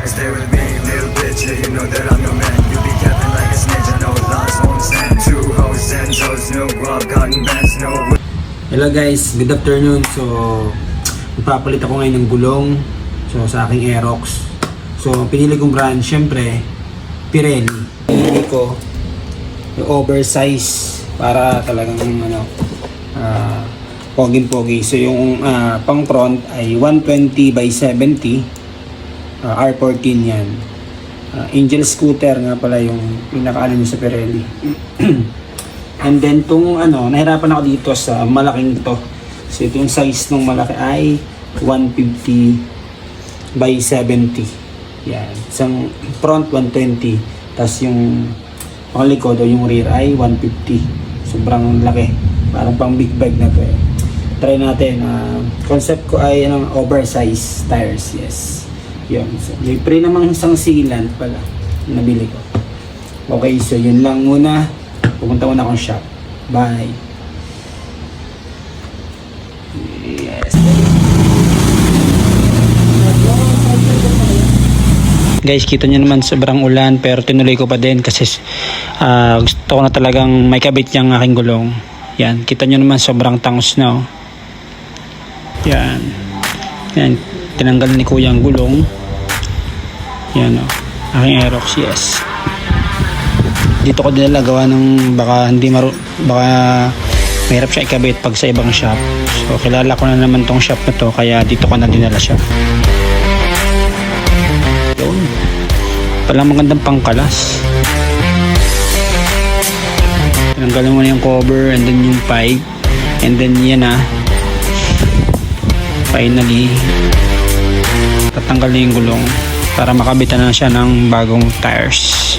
Stay with me, little bitch, yeah, you know that I'm your man. You be capping like a snitch, I know lots won't stand. Two hoes and toes, no guap, cotton bands, no. Hello guys, good afternoon. So, magpapalit ako ngayon ng gulong sa aking Aerox. So, pinili kong brand, syempre, Pirelli. Pinili ko yung oversize para talagang poging-pogi. So, yung pang front ay 120 by 70 R14 yan. Angel Scooter nga pala yung pinakaano sa Pirelli. And then itong nahirapan ako dito sa malaking to. So ito yung size ng malaki ay 150 by 70. Yan. Isang front 120. Tapos yung panglikod o yung rear ay 150. Sobrang laki. Parang pang big bike na to eh. Try natin. Concept ko ay oversize tires. Yes. Yun. So, may pre namang isang sealant pala. Nabili ko. Okay, so yun lang muna. Pumunta muna akong shop. Bye. Yes. Guys, kita nyo naman sobrang ulan pero tinuloy ko pa din kasi gusto ko na talagang may kabit yung aking gulong. Yan, kita nyo naman sobrang tangos na. Oh. Yan. Yan, tinanggal ni kuya ang gulong. Yan o, aking Aerox, yes. Dito ko dinala gawa ng baka mahirap siya ikabit pag sa ibang shop. So kilala ko na naman tong shop na to kaya dito ko na dinala siya. Yun. Palang magandang pangkalas. Tinanggalan mo na yung cover and then yung pipe. And then yan na. Finally tatanggal na yung gulong para makabitan na siya ng bagong tires.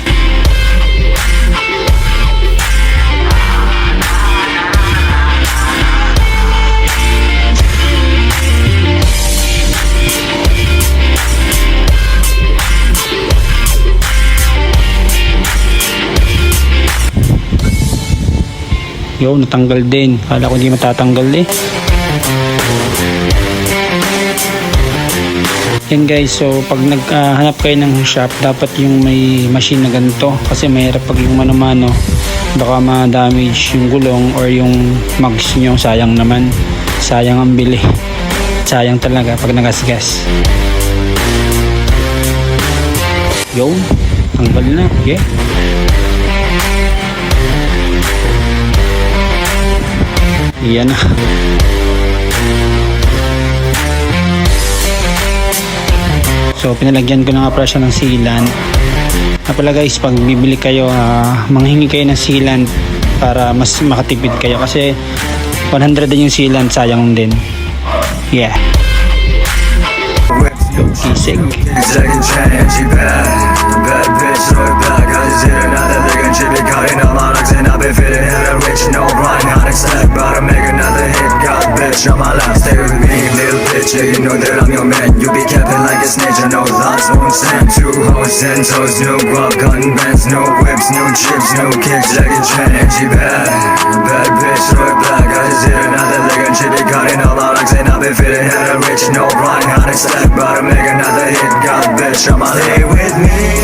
Yo, natanggal din. Kala ko hindi matatanggal eh. Yan guys, so pag naghanap kayo ng shop, dapat yung may machine na ganito. Kasi mahirap pag yung mano-mano, baka ma-damage yung gulong or yung mags nyo. Sayang naman. Sayang ang bili. Sayang talaga pag nagasgas. Yo, tanggal na. Okay. Yan na. So pinalagyan ko na nga pala siya ng sealant. Pala guys, pag bibili kayo, manghingi kayo ng sealant para mas makatipid kayo kasi 100 din yung sealant, sayang din. Yeah. Kisig. Second chance, you bad bitch, throw it back. I just hit another big and chip it, cutting up my legs and I've been fitting hella rich, no blind, not expect, about to make another hit. God bitch, on my lap, stay with me, little bitch, yeah, you know that I'm your man. You be capping like a snitch, I know lots won't stand. Two hoes and toes, no guap, cotton bands, no whips, no chips, no kicks. Second chance, you bad bitch, throw it back. I just hit another big and chip it, cutting up my legs and I've been fitting hella rich, no blind, not expect, about to make another hit. God bitch, on my lap, stay with me.